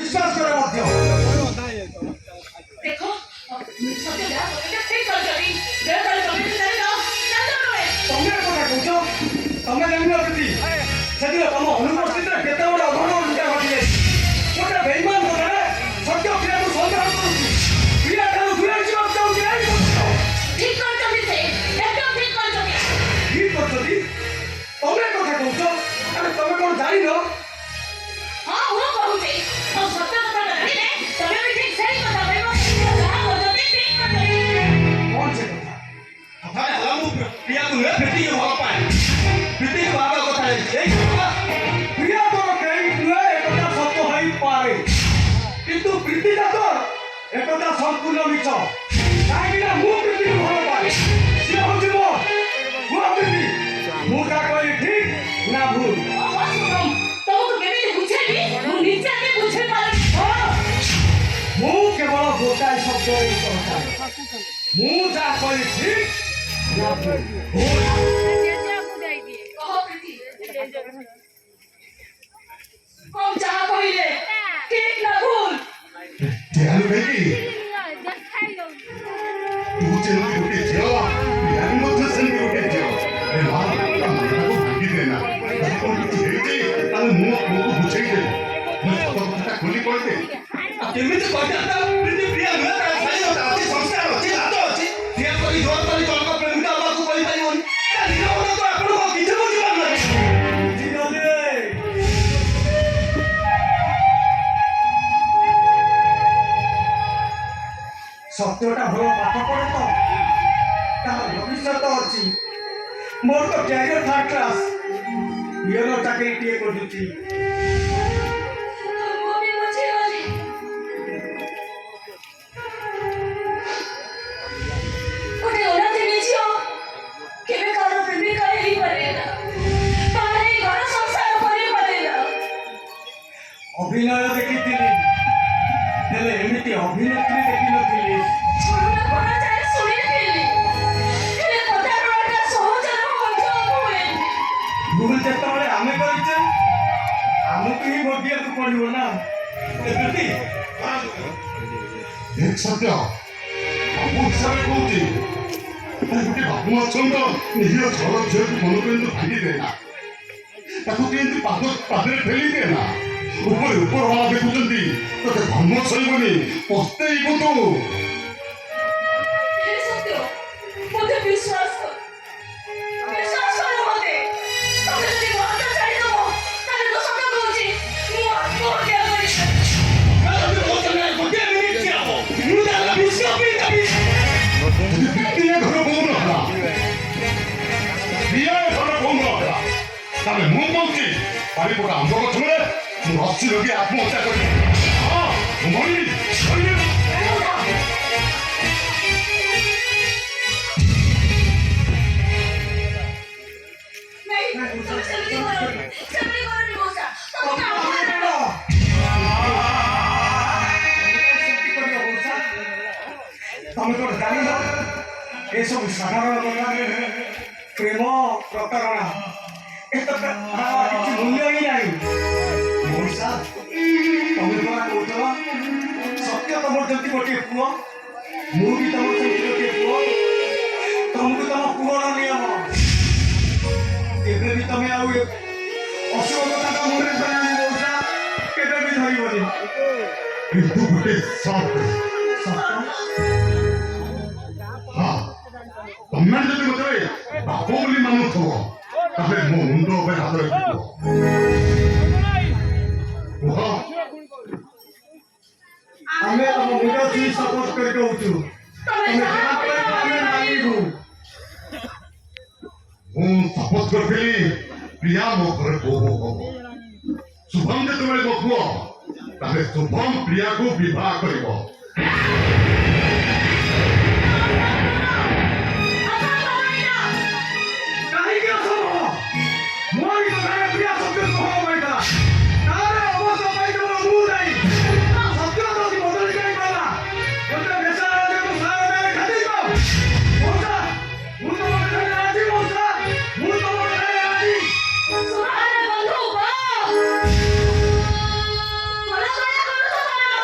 विश्वास कर मध्य देखो सत्य जा এটা ঠিক কর যদি বের করে তুমি জানি না জানো নয় তুমি কথা কইছো তুমি জানিও প্রীতি সেদিন তম অনুপস্থিতিরে কেতে বড় অঘটন লুটা ঘটি যাইছি গোটে বেঈমান কথারে সত্য ক্রিয়াକୁ সন্দেহ କରୁଛି ক্রিয়া ଠାରୁ ଦୂରେଇ ଯିବାକୁ ଚାହୁଁଛି ଏଇ ঠিক কর তুমি সে একদম ঠিক কর তুমি ঠিক କରୁଛନ୍ତି ତମେ କଥା କହୁଛ ଆରେ ତମେ କଣ ଜାଣିନ हां वो कहूते और सत्य কথা জানিলে তবে भी ठीक सही কথা কইব যাহা বলতে ঠিক কথা कौन से কথা কথাটা ହେଲା ମୁଁ ପ୍ରିୟାକୁ ନୁହେଁ ପ୍ରୀତିକୁ ଭଲ ପାଏ ପ୍ରୀତିକୁ ବାବା କଥା ଏଇ କଥା प्रिया तोर कहीं नुहे एकता सत्य होई पारे किंतु प्रीतिटा तोर एकता संपूर्ण मिछ काहे ना मु प्रीति को भलो पाए से होछि मो प्रीति मु का कोई ठीक ना भूल अवश्य तुमको केबे बुझेबी मु निजे के बुझे पारे मु केवल गोटाए शब्द ही कहता मु जा कोई ठीक ना भूल कहो प्रीति हम चाह कहिले ठीक ना भूल ध्यान बेटी तू चल के झियो ध्यान मत सन के झियो ए मां का मन को भागी देना को हेते ताले मुंह को बुझाई दे मैं सब କଥା खोली କହିते କେମିତି କହିଥାନ୍ତା ପ୍ରୀତି ପ୍ରିୟା ନୁହେଁ ତାର ଭାଇ ଅଛି ସଂସ୍କାର ଅଛି ହାତ ଅଛି ପ୍ରିୟା କରି ଜୋର କରି ଜଣକ ପ୍ରେମିକା ହବାକୁ କହିପାରିବନି ନିଜ ମନ ତ ଆପଣଙ୍କୁ କିଛି ବୁଝିପାରୁନାହିଁ ବୁଝିଗଲେ सत्यटा भल पाठ पढ़े तो भविष्य अच्छी मोर तो कैरियर थर्ड क्लास पियोर चाकरी टीए कर वो भी मुझे वाली कोटे ओना देवी छियो केबे कारो प्रेमिका ही परेला तारे घर संसार करी परेला अभिनय देखी एमती अभिनेत्री देखी नी छोड़ना कोना चाहे सुनी देली केले पता रोटा सहज न मध्य हुए भूल जिते आम करे आमको ही भोगिया पड़ो ना प्रीति देख सत्य बाबू हिसाब से कहूची गोटे बाबू अछंत निज छल झील को मन को भांगी देना ताकू केमती पादरे फेली देना ऊपर ऊपर वाला देखुंती तो धर्म सहीबनी पस्तेइबु तू ये सत्य मुझे विश्वास कर मते तमे যদি কথা ছাড়ি দেবো তাহলে তো সত্য বলছি মু আত্মহত্যা করি ଯଦି ମୋ ସାଙ୍ଗରେ ଗୋଟିଏ ମିନିଟ୍ ଠିଆ ହବ ମୁଁ ତାହେଲେ ବିଷ ପିଇଦେବି ଯଦି ପ୍ରୀତିଏ ଘର ବୋଉ ନହେଲା ପ୍ରିୟା ଘର ବୋଉ ନହେଲା ତାହେଲେ ମୁଁ କହୁଛି ବାରିପଟ ଆମ୍ବ ଗଛ ମୂଳେ ମୁଁ ରସି ଲଗେଇ ଆତ୍ମହତ୍ୟା କରିବି ହଁ ମୁଁ ମରିବି नहीं तुम चलती करो नहीं मोसा तुम काम करो तमें तो जान ये सब साधारण कथा प्रेम प्रतारणा किसी मूल्य ही नहीं मौसा तमें क्या कौच सत्य तुम जमी गोटे पुओ मुझे तुम जमी गोटे पुओ तुमको तुम पुअर नियम केबे भी तमें आउ अशुभ कथा मन में मौसा केबे भी धरबनी କିନ୍ତୁ ଗୋଟେ ସର୍ତ୍ତ ହଁ ତମେ ଯଦି ମତେ ବାପ ବୋଲି ମାନୁଥିବ ତାହେଲେ ମୋ ମୁଣ୍ଡ ଉପରେ ହାତ ରଖିବ କୁହ हमें तुम मुझे चीज सपोर्ट करके उठू तुम्हें जहाँ पर हमें मानी हूँ ମୁଁ ଶପଥ କରିଥିଲି ପ୍ରିୟା ମୋ ଘରେ ବୋହୂ ହବ ଶୁଭମ ଯେତେବେଳେ ମୋ ପୁଅ ତାହେଲେ ଶୁଭମ ପ୍ରିୟାକୁ ବିବାହ କରିବ